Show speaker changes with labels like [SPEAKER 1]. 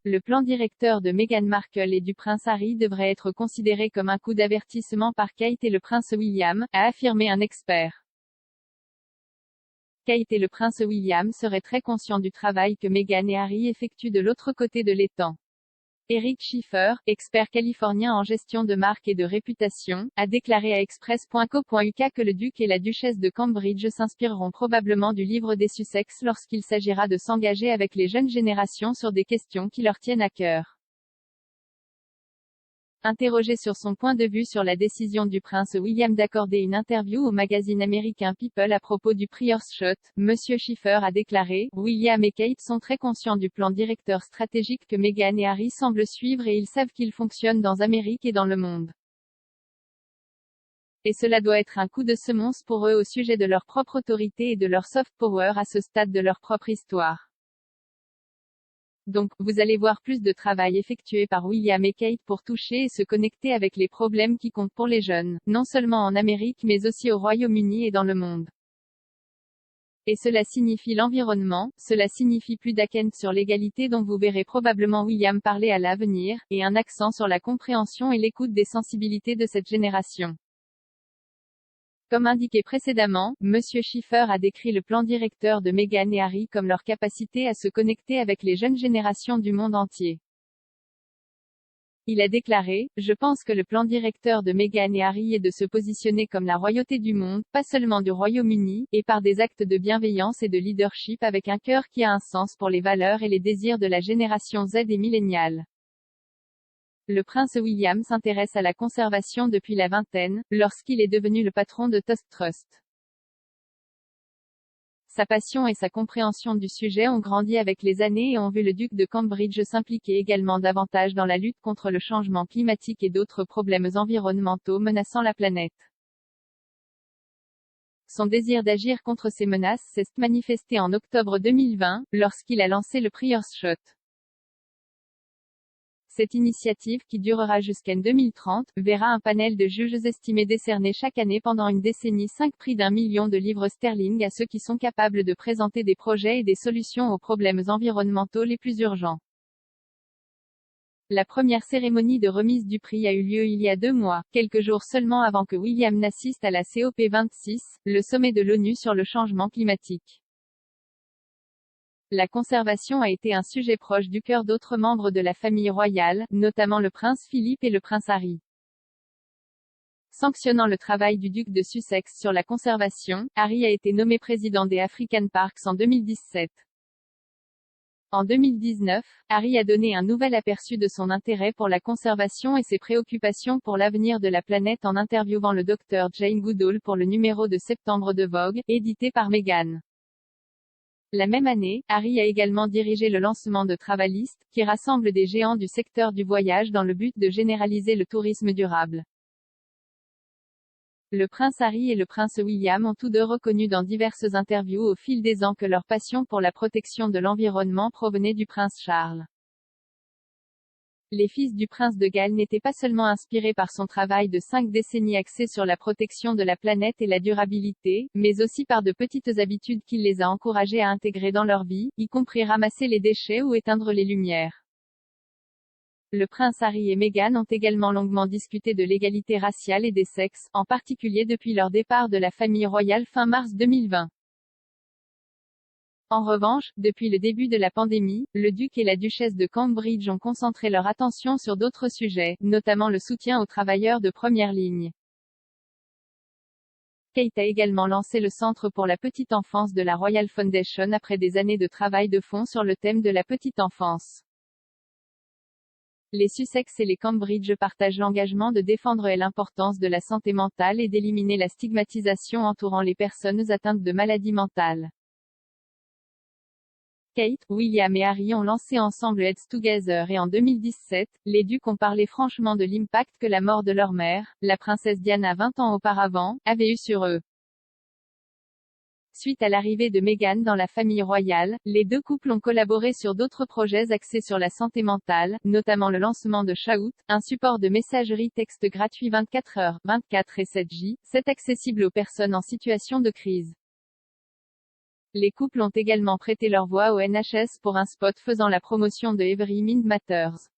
[SPEAKER 1] le plan directeur de Meghan Markle et du prince Harry devrait être considéré comme un coup d'avertissement par Kate et le prince William, a affirmé un expert. Kate et le prince William seraient très conscients du travail que Meghan et Harry effectuent de l'autre côté de l'étang. Eric Schiffer, expert californien en gestion de marque et de réputation, a déclaré à express.co.uk que le duc et la duchesse de Cambridge s'inspireront probablement du livre des Sussex lorsqu'il s'agira de s'engager avec les jeunes générations sur des questions qui leur tiennent à cœur. Interrogé sur son point de vue sur la décision du prince William d'accorder une interview au magazine américain People à propos du Prior's Shot, Monsieur Schiffer a déclaré « William et Kate sont très conscients du plan directeur stratégique que Meghan et Harry semblent suivre et ils savent qu'il fonctionne dans Amérique et dans le monde. Et cela doit être un coup de semonce pour eux au sujet de leur propre autorité et de leur soft power à ce stade de leur propre histoire. » Donc, vous allez voir plus de travail effectué par William et Kate pour toucher et se connecter avec les problèmes qui comptent pour les jeunes, non seulement en Amérique mais aussi au Royaume-Uni et dans le monde. Et cela signifie l'environnement, cela signifie plus d'accent sur l'égalité dont vous verrez probablement William parler à l'avenir, et un accent sur la compréhension et l'écoute des sensibilités de cette génération. Comme indiqué précédemment, Monsieur Schiffer a décrit le plan directeur de Meghan et Harry comme leur capacité à se connecter avec les jeunes générations du monde entier. Il a déclaré « Je pense que le plan directeur de Meghan et Harry est de se positionner comme la royauté du monde, pas seulement du Royaume-Uni, et par des actes de bienveillance et de leadership avec un cœur qui a un sens pour les valeurs et les désirs de la génération Z et milléniale. » Le prince William s'intéresse à la conservation depuis la vingtaine, lorsqu'il est devenu le patron de Toast Trust. Sa passion et sa compréhension du sujet ont grandi avec les années et ont vu le duc de Cambridge s'impliquer également davantage dans la lutte contre le changement climatique et d'autres problèmes environnementaux menaçant la planète. Son désir d'agir contre ces menaces s'est manifesté en octobre 2020, lorsqu'il a lancé le Prior's Shot. Cette initiative, qui durera jusqu'en 2030, verra un panel de juges estimés décerner chaque année pendant une décennie 5 prix d'1 million de livres sterling à ceux qui sont capables de présenter des projets et des solutions aux problèmes environnementaux les plus urgents. La première cérémonie de remise du prix a eu lieu il y a 2 mois, quelques jours seulement avant que William n'assiste à la COP26, le sommet de l'ONU sur le changement climatique. La conservation a été un sujet proche du cœur d'autres membres de la famille royale, notamment le prince Philippe et le prince Harry. Sanctionnant le travail du duc de Sussex sur la conservation, Harry a été nommé président des African Parks en 2017. En 2019, Harry a donné un nouvel aperçu de son intérêt pour la conservation et ses préoccupations pour l'avenir de la planète en interviewant le Dr Jane Goodall pour le numéro de septembre de Vogue, édité par Meghan. La même année, Harry a également dirigé le lancement de Travelist, qui rassemble des géants du secteur du voyage dans le but de généraliser le tourisme durable. Le prince Harry et le prince William ont tous deux reconnu dans diverses interviews au fil des ans que leur passion pour la protection de l'environnement provenait du prince Charles. Les fils du prince de Galles n'étaient pas seulement inspirés par son travail de 5 décennies axé sur la protection de la planète et la durabilité, mais aussi par de petites habitudes qu'il les a encouragés à intégrer dans leur vie, y compris ramasser les déchets ou éteindre les lumières. Le prince Harry et Meghan ont également longuement discuté de l'égalité raciale et des sexes, en particulier depuis leur départ de la famille royale fin mars 2020. En revanche, depuis le début de la pandémie, le duc et la duchesse de Cambridge ont concentré leur attention sur d'autres sujets, notamment le soutien aux travailleurs de première ligne. Kate a également lancé le Centre pour la petite enfance de la Royal Foundation après des années de travail de fond sur le thème de la petite enfance. Les Sussex et les Cambridge partagent l'engagement de défendre l'importance de la santé mentale et d'éliminer la stigmatisation entourant les personnes atteintes de maladies mentales. Kate, William et Harry ont lancé ensemble Heads Together et en 2017, les ducs ont parlé franchement de l'impact que la mort de leur mère, la princesse Diana 20 ans auparavant, avait eu sur eux. Suite à l'arrivée de Meghan dans la famille royale, les deux couples ont collaboré sur d'autres projets axés sur la santé mentale, notamment le lancement de Shout, un support de messagerie texte gratuit 24h/24 et 7J, 7 accessible aux personnes en situation de crise. Les couples ont également prêté leur voix au NHS pour un spot faisant la promotion de Every Mind Matters.